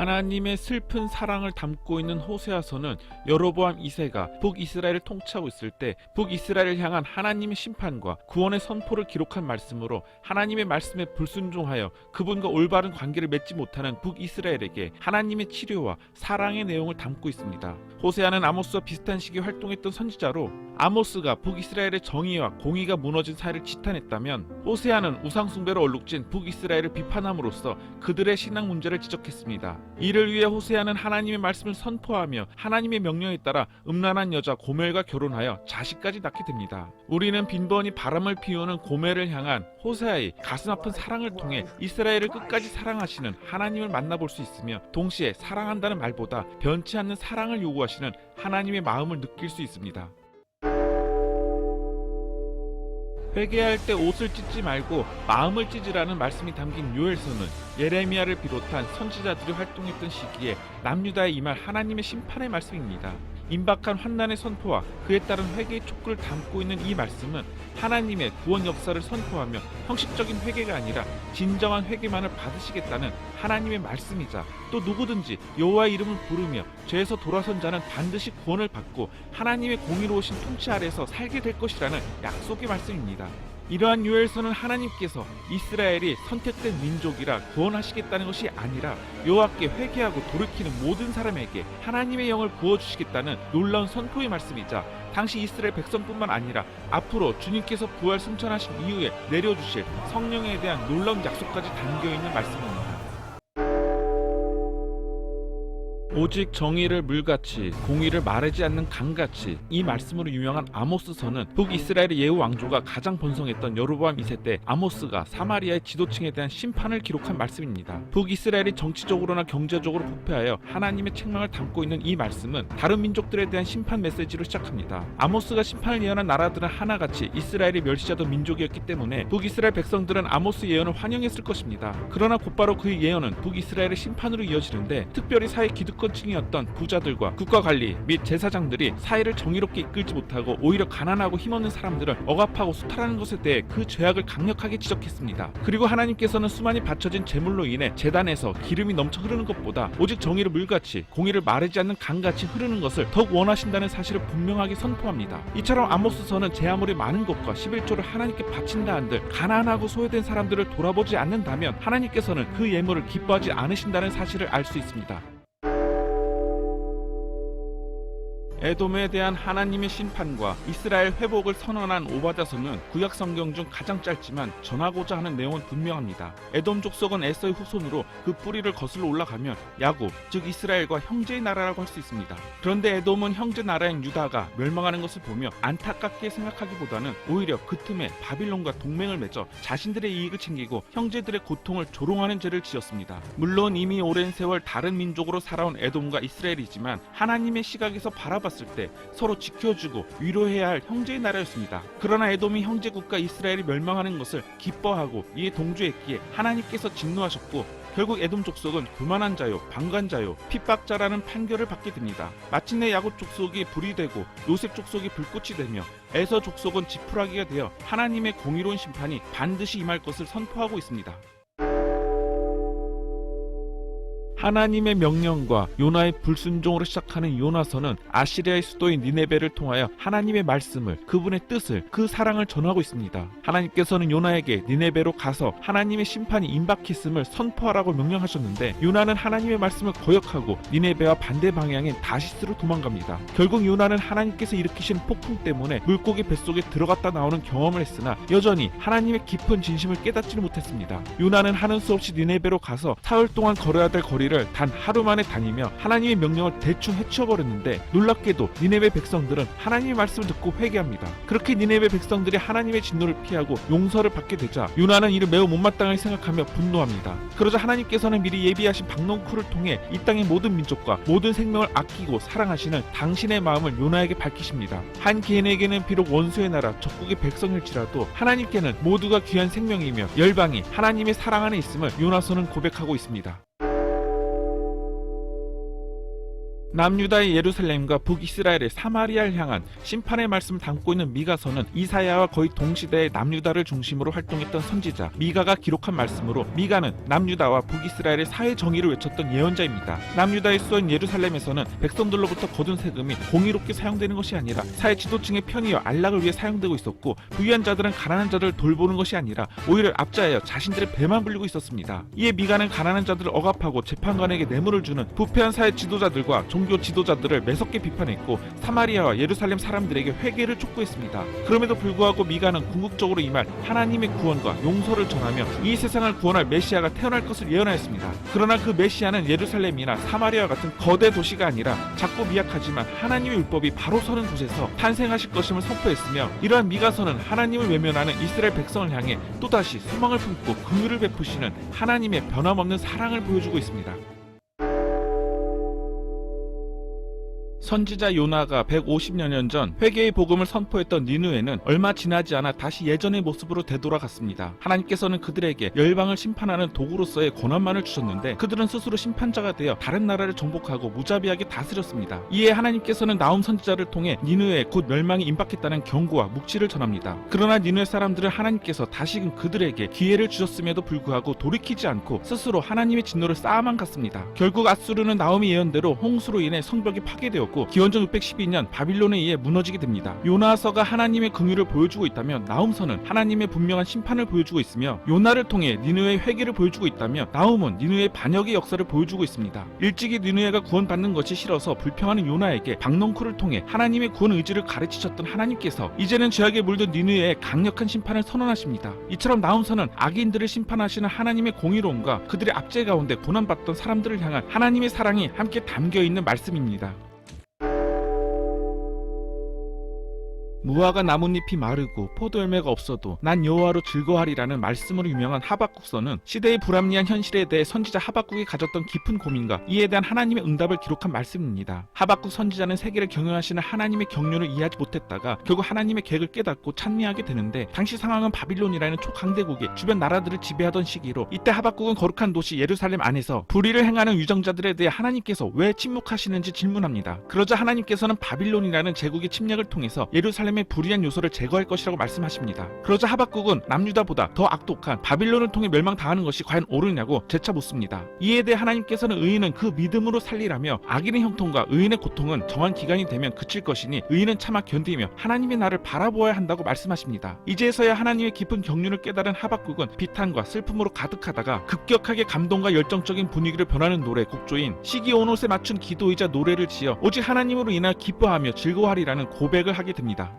하나님의 슬픈 사랑을 담고 있는 호세아서는 여로보암 2세가 북이스라엘을 통치하고 있을 때 북이스라엘을 향한 하나님의 심판과 구원의 선포를 기록한 말씀으로 하나님의 말씀에 불순종하여 그분과 올바른 관계를 맺지 못하는 북이스라엘에게 하나님의 치료와 사랑의 내용을 담고 있습니다. 호세아는 아모스와 비슷한 시기에 활동했던 선지자로 아모스가 북이스라엘의 정의와 공의가 무너진 사회를 지탄했다면 호세아는 우상숭배로 얼룩진 북이스라엘을 비판함으로써 그들의 신앙 문제를 지적했습니다. 이를 위해 호세아는 하나님의 말씀을 선포하며 하나님의 명령에 따라 음란한 여자 고멜과 결혼하여 자식까지 낳게 됩니다. 우리는 빈번히 바람을 피우는 고멜을 향한 호세아의 가슴 아픈 사랑을 통해 이스라엘을 끝까지 사랑하시는 하나님을 만나볼 수 있으며 동시에 사랑한다는 말보다 변치 않는 사랑을 요구하시는 하나님의 마음을 느낄 수 있습니다. 회개할 때 옷을 찢지 말고 마음을 찢으라는 말씀이 담긴 요엘서는 예레미야를 비롯한 선지자들이 활동했던 시기에 남유다에 임할 하나님의 심판의 말씀입니다. 임박한 환난의 선포와 그에 따른 회개의 촉구를 담고 있는 이 말씀은 하나님의 구원 역사를 선포하며 형식적인 회개가 아니라 진정한 회개만을 받으시겠다는 하나님의 말씀이자 또 누구든지 여호와의 이름을 부르며 죄에서 돌아선 자는 반드시 구원을 받고 하나님의 공의로우신 통치 아래에서 살게 될 것이라는 약속의 말씀입니다. 이러한 요엘서는 하나님께서 이스라엘이 선택된 민족이라 구원하시겠다는 것이 아니라 여호와께 회개하고 돌이키는 모든 사람에게 하나님의 영을 부어주시겠다는 놀라운 선포의 말씀이자 당시 이스라엘 백성뿐만 아니라 앞으로 주님께서 부활 승천하신 이후에 내려주실 성령에 대한 놀라운 약속까지 담겨있는 말씀입니다. 오직 정의를 물같이 공의를 마르지 않는 강같이 이 말씀으로 유명한 아모스서는 북이스라엘의 예후 왕조가 가장 번성했던 여로보암 2세 때 아모스가 사마리아의 지도층에 대한 심판을 기록한 말씀입니다. 북이스라엘이 정치적으로나 경제적으로 부패하여 하나님의 책망을 담고 있는 이 말씀은 다른 민족들에 대한 심판 메시지로 시작합니다. 아모스가 심판을 예언한 나라들은 하나같이 이스라엘이 멸시하던 민족이었기 때문에 북이스라엘 백성들은 아모스 예언을 환영했을 것입니다. 그러나 곧바로 그 예언은 북이스라엘의 심판으로 이어지는데 특별히 사회 기득권 층이었던 부자들과 국가관리 및 제사장들이 사회를 정의롭게 이끌지 못하고 오히려 가난하고 힘없는 사람들을 억압하고 수탈하는 것에 대해 그 죄악을 강력하게 지적했습니다. 그리고 하나님께서는 수많이 바쳐진 제물로 인해 제단에서 기름이 넘쳐 흐르는 것보다 오직 정의를 물같이 공의를 마르지 않는 강같이 흐르는 것을 더욱 원하신다는 사실을 분명하게 선포합니다. 이처럼 아모스서는 제 아무리 많은 것과 11조를 하나님께 바친다 한들 가난하고 소외된 사람들을 돌아보지 않는다면 하나님께서는 그 예물을 기뻐하지 않으신다는 사실을 알 수 있습니다. 에돔에 대한 하나님의 심판과 이스라엘 회복을 선언한 오바댜서는 구약 성경 중 가장 짧지만 전하고자 하는 내용은 분명합니다. 에돔 족속은 에서의 후손으로 그 뿌리를 거슬러 올라가면 야곱, 즉 이스라엘과 형제의 나라라고 할 수 있습니다. 그런데 에돔은 형제 나라인 유다가 멸망하는 것을 보며 안타깝게 생각하기보다는 오히려 그 틈에 바빌론과 동맹을 맺어 자신들의 이익을 챙기고 형제들의 고통을 조롱하는 죄를 지었습니다. 물론 이미 오랜 세월 다른 민족으로 살아온 에돔과 이스라엘이지만 하나님의 시각에서 바라봤을 때 서로 지켜주고 위로해야 할 형제의 나라였습니다. 그러나 에돔이 형제국가 이스라엘이 멸망하는 것을 기뻐하고 이에 동조했기에 하나님께서 진노하셨고 결국 에돔 족속은 교만한 자요, 방관자요, 핍박자라는 판결을 받게 됩니다. 마침내 야곱 족속이 불이 되고 요셉 족속이 불꽃이 되며 에서 족속은 지푸라기가 되어 하나님의 공의로운 심판이 반드시 임할 것을 선포하고 있습니다. 하나님의 명령과 요나의 불순종으로 시작하는 요나서는 아시리아의 수도인 니네베를 통하여 하나님의 말씀을, 그분의 뜻을, 그 사랑을 전하고 있습니다. 하나님께서는 요나에게 니네베로 가서 하나님의 심판이 임박했음을 선포하라고 명령하셨는데 요나는 하나님의 말씀을 거역하고 니네베와 반대 방향인 다시스로 도망갑니다. 결국 요나는 하나님께서 일으키신 폭풍 때문에 물고기 뱃속에 들어갔다 나오는 경험을 했으나 여전히 하나님의 깊은 진심을 깨닫지는 못했습니다. 요나는 하는 수 없이 니네베로 가서 사흘 동안 걸어야 될 거리를 단 하루 만에 다니며 하나님의 명령을 대충 해치워버렸는데 놀랍게도 니네베 백성들은 하나님의 말씀을 듣고 회개합니다. 그렇게 니네베 백성들이 하나님의 진노를 피하고 용서를 받게 되자 요나는 이를 매우 못마땅하게 생각하며 분노합니다. 그러자 하나님께서는 미리 예비하신 박농쿨을 통해 이 땅의 모든 민족과 모든 생명을 아끼고 사랑하시는 당신의 마음을 요나에게 밝히십니다. 한 개인에게는 비록 원수의 나라 적국의 백성일지라도 하나님께는 모두가 귀한 생명이며 열방이 하나님의 사랑 안에 있음을 요나서는 고백하고 있습니다. 남유다의 예루살렘과 북이스라엘의 사마리아를 향한 심판의 말씀을 담고 있는 미가서는 이사야와 거의 동시대에 남유다를 중심으로 활동했던 선지자 미가가 기록한 말씀으로, 미가는 남유다와 북이스라엘의 사회 정의를 외쳤던 예언자입니다. 남유다의 수도인 예루살렘에서는 백성들로부터 거둔 세금이 공의롭게 사용되는 것이 아니라 사회 지도층의 편의와 안락을 위해 사용되고 있었고, 부유한 자들은 가난한 자들을 돌보는 것이 아니라 오히려 압제하여 자신들의 배만 불리고 있었습니다. 이에 미가는 가난한 자들을 억압하고 재판관에게 뇌물을 주는 부패한 사회 지도자들과 종교 지도자들을 매섭게 비판했고, 사마리아와 예루살렘 사람들에게 회개를 촉구했습니다. 그럼에도 불구하고 미가는 궁극적으로 임할 하나님의 구원과 용서를 전하며 이 세상을 구원할 메시아가 태어날 것을 예언하였습니다. 그러나 그 메시아는 예루살렘이나 사마리아와 같은 거대 도시가 아니라 작고 미약하지만 하나님의 율법이 바로 서는 곳에서 탄생하실 것임을 선포했으며, 이러한 미가서는 하나님을 외면하는 이스라엘 백성을 향해 또다시 소망을 품고 긍휼을 베푸시는 하나님의 변함없는 사랑을 보여주고 있습니다. 선지자 요나가 150여 년 전 회개의 복음을 선포했던 니느웨는 얼마 지나지 않아 다시 예전의 모습으로 되돌아갔습니다. 하나님께서는 그들에게 열방을 심판하는 도구로서의 권한만을 주셨는데, 그들은 스스로 심판자가 되어 다른 나라를 정복하고 무자비하게 다스렸습니다. 이에 하나님께서는 나훔 선지자를 통해 니느웨에 곧 멸망이 임박했다는 경고와 묵시를 전합니다. 그러나 니느웨 사람들은 하나님께서 다시금 그들에게 기회를 주셨음에도 불구하고 돌이키지 않고 스스로 하나님의 진노를 쌓아만 갔습니다. 결국 앗수르는 나훔의 예언대로 홍수로 인해 성벽이 파괴되었고, 기원전 612년 바빌론에 의해 무너지게 됩니다. 요나서가 하나님의 긍휼을 보여주고 있다면 나훔서는 하나님의 분명한 심판을 보여주고 있으며, 요나를 통해 니느웨의 회개를 보여주고 있다면 나훔은 니느웨의 반역의 역사를 보여주고 있습니다. 일찍이 니느웨가 구원받는 것이 싫어서 불평하는 요나에게 박넝쿨을 통해 하나님의 구원 의지를 가르치셨던 하나님께서 이제는 죄악에 물든 니느웨에 강력한 심판을 선언하십니다. 이처럼 나훔서는 악인들을 심판하시는 하나님의 공의로움과 그들의 압제 가운데 고난받던 사람들을 향한 하나님의 사랑이 함께 담겨있는 말씀입니다. 무화과 나뭇잎이 마르고 포도열매가 없어도 난 여호와로 즐거워하리라는 말씀으로 유명한 하박국서는 시대의 불합리한 현실에 대해 선지자 하박국이 가졌던 깊은 고민과 이에 대한 하나님의 응답을 기록한 말씀입니다. 하박국 선지자는 세계를 경영하시는 하나님의 경륜을 이해하지 못했다가 결국 하나님의 계획을 깨닫고 찬미하게 되는데, 당시 상황은 바빌론이라는 초강대국이 주변 나라들을 지배하던 시기로, 이때 하박국은 거룩한 도시 예루살렘 안에서 불의를 행하는 위정자들에 대해 하나님께서 왜 침묵하시는지 질문합니다. 그러자 하나님께서는 바빌론이라는 제국의 침략을 통해서 예루살렘 불의한 요소를 제거할 것이라고 말씀하십니다. 그러자 하박국은 남유다보다 더 악독한 바빌론을 통해 멸망당하는 것이 과연 옳으냐고 재차 묻습니다. 이에 대해 하나님께서는 의인은 그 믿음으로 살리라며, 악인의 형통과 의인의 고통은 정한 기간이 되면 그칠 것이니 의인은 참아 견디며 하나님의 날을 바라보아야 한다고 말씀하십니다. 이제서야 하나님의 깊은 경륜을 깨달은 하박국은 비탄과 슬픔으로 가득하다가 급격하게 감동과 열정적인 분위기를 변하는 노래 곡조인 시기온옷에 맞춘 기도이자 노래를 지어 오직 하나님으로 인하여 기뻐하며 즐거워하리라는 고백을 하게 됩니다.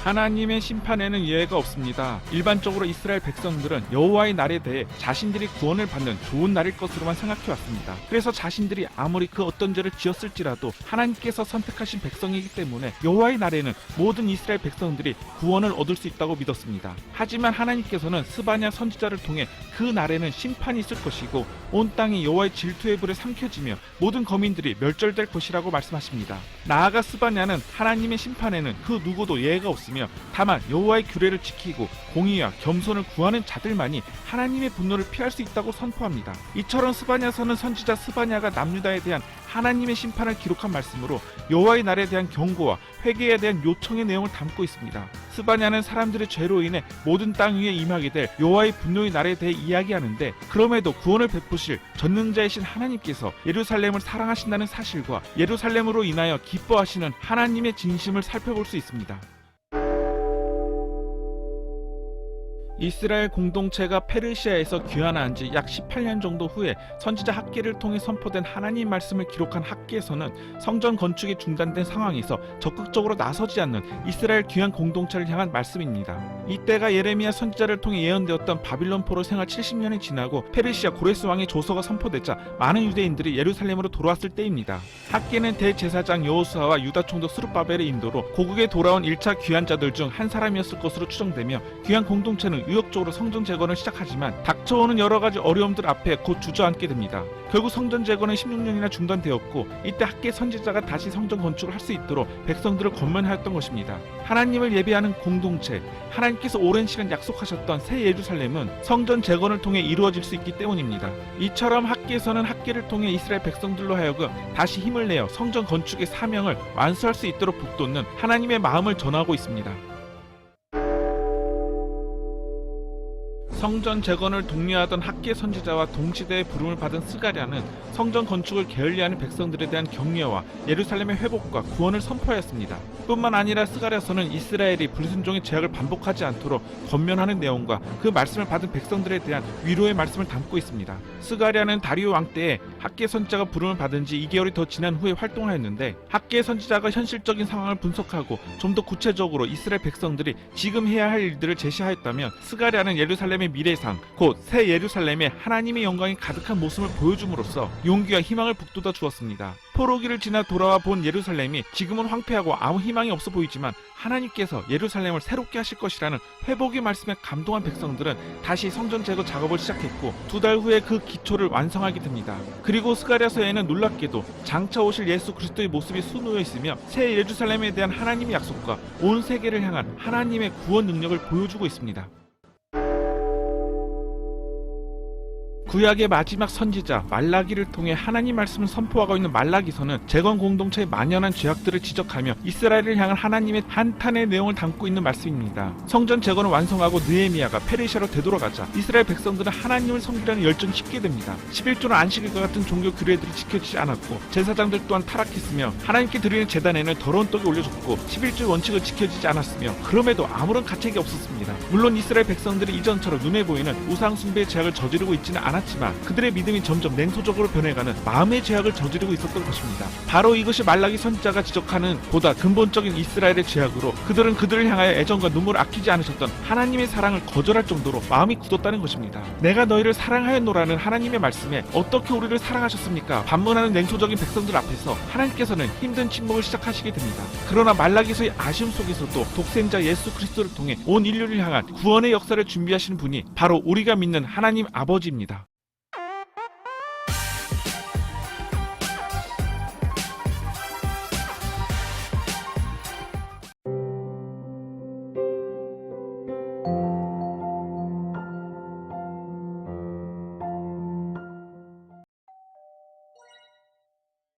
하나님의 심판에는 예외가 없습니다. 일반적으로 이스라엘 백성들은 여호와의 날에 대해 자신들이 구원을 받는 좋은 날일 것으로만 생각해왔습니다. 그래서 자신들이 아무리 그 어떤 죄를 지었을지라도 하나님께서 선택하신 백성이기 때문에 여호와의 날에는 모든 이스라엘 백성들이 구원을 얻을 수 있다고 믿었습니다. 하지만 하나님께서는 스바냐 선지자를 통해 그 날에는 심판이 있을 것이고 온 땅이 여호와의 질투의 불에 삼켜지며 모든 거민들이 멸절될 것이라고 말씀하십니다. 나아가 스바냐는 하나님의 심판에는 그 누구도 예외가 없으며, 다만 여호와의 규례를 지키고 공의와 겸손을 구하는 자들만이 하나님의 분노를 피할 수 있다고 선포합니다. 이처럼 스바냐서는 선지자 스바냐가 남유다에 대한 하나님의 심판을 기록한 말씀으로 여호와의 날에 대한 경고와 회개에 대한 요청의 내용을 담고 있습니다. 스바냐는 사람들의 죄로 인해 모든 땅 위에 임하게 될 여호와의 분노의 날에 대해 이야기하는데, 그럼에도 구원을 베푸실 전능자이신 하나님께서 예루살렘을 사랑하신다는 사실과 예루살렘으로 인하여 기뻐하시는 하나님의 진심을 살펴볼 수 있습니다. 이스라엘 공동체가 페르시아에서 귀환한 지 약 18년 정도 후에 선지자 학개를 통해 선포된 하나님 말씀을 기록한 학개서는 성전 건축이 중단된 상황에서 적극적으로 나서지 않는 이스라엘 귀환 공동체를 향한 말씀입니다. 이때가 예레미야 선지자를 통해 예언되었던 바빌론 포로 생활 70년이 지나고 페르시아 고레스 왕의 조서가 선포되자 많은 유대인들이 예루살렘으로 돌아왔을 때입니다. 학개는 대제사장 여호수아와 유다 총독 스룹바벨의 인도로 고국에 돌아온 1차 귀환자들 중 한 사람이었을 것으로 추정되며, 귀환 공동체는 의욕적으로 성전 재건을 시작하지만 닥쳐오는 여러 가지 어려움들 앞에 곧 주저앉게 됩니다. 결국 성전 재건은 16년이나 중단되었고 이때 학계 선지자가 다시 성전 건축을 할 수 있도록 백성들을 권면하였던 것입니다. 하나님을 예배하는 공동체, 하나님께서 오랜 시간 약속하셨던 새 예루살렘은 성전 재건을 통해 이루어질 수 있기 때문입니다. 이처럼 학계에서는 학계를 통해 이스라엘 백성들로 하여금 다시 힘을 내어 성전 건축의 사명을 완수할 수 있도록 북돋는 하나님의 마음을 전하고 있습니다. 성전 재건을 독려하던 학계 선지자와 동시대의 부름을 받은 스가랴는 성전 건축을 게을리하는 백성들에 대한 격려와 예루살렘의 회복과 구원을 선포하였습니다. 뿐만 아니라 스가랴서는 이스라엘이 불순종의 죄악을 반복하지 않도록 권면하는 내용과 그 말씀을 받은 백성들에 대한 위로의 말씀을 담고 있습니다. 스가랴는 다리오 왕 때에 학계 선지자가 부름을 받은 지 2개월이 더 지난 후에 활동하였는데 학계 선지자가 현실적인 상황을 분석하고 좀 더 구체적으로 이스라엘 백성들이 지금 해야 할 일들을 제시하였다면 스가랴는 예루살렘의 미래상 곧 새 예루살렘의 하나님의 영광이 가득한 모습을 보여줌으로써 용기와 희망을 북돋아 주었습니다. 포로기를 지나 돌아와 본 예루살렘이 지금은 황폐하고 아무 희망이 없어 보이지만 하나님께서 예루살렘을 새롭게 하실 것이라는 회복의 말씀에 감동한 백성들은 다시 성전 재건 작업을 시작했고 2달 후에 그 기초를 완성하게 됩니다. 그리고 스가랴서에는 놀랍게도 장차 오실 예수 그리스도의 모습이 수놓여 있으며 새 예루살렘에 대한 하나님의 약속과 온 세계를 향한 하나님의 구원 능력을 보여주고 있습니다. 구약의 마지막 선지자 말라기를 통해 하나님 말씀을 선포하고 있는 말라기서는 재건 공동체의 만연한 죄악들을 지적하며 이스라엘을 향한 하나님의 한탄의 내용을 담고 있는 말씀입니다. 성전 재건을 완성하고 느헤미야가 페르시아로 되돌아가자 이스라엘 백성들은 하나님을 섬기라는 열정이 식게 됩니다. 11조는 안식일과 같은 종교 규례들이 지켜지지 않았고 제사장들 또한 타락했으며 하나님께 드리는 제단에는 더러운 떡이 올려졌고 11조의 원칙을 지켜지지 않았으며 그럼에도 아무런 가책이 없었습니다. 물론 이스라엘 백성들이 이전처럼 눈에 보이는 우상 숭배의 죄악을 저지르고 있지는 않았지만 그들의 믿음이 점점 냉소적으로 변해가는 마음의 죄악을 저지르고 있었던 것입니다. 바로 이것이 말라기 선지자가 지적하는 보다 근본적인 이스라엘의 죄악으로 그들은 그들을 향하여 애정과 눈물을 아끼지 않으셨던 하나님의 사랑을 거절할 정도로 마음이 굳었다는 것입니다. 내가 너희를 사랑하였노라는 하나님의 말씀에 어떻게 우리를 사랑하셨습니까? 반문하는 냉소적인 백성들 앞에서 하나님께서는 힘든 침묵을 시작하시게 됩니다. 그러나 말라기서의 아쉬움 속에서도 독생자 예수 그리스도를 통해 온 인류를 향한 구원의 역사를 준비하시는 분이 바로 우리가 믿는 하나님 아버지입니다.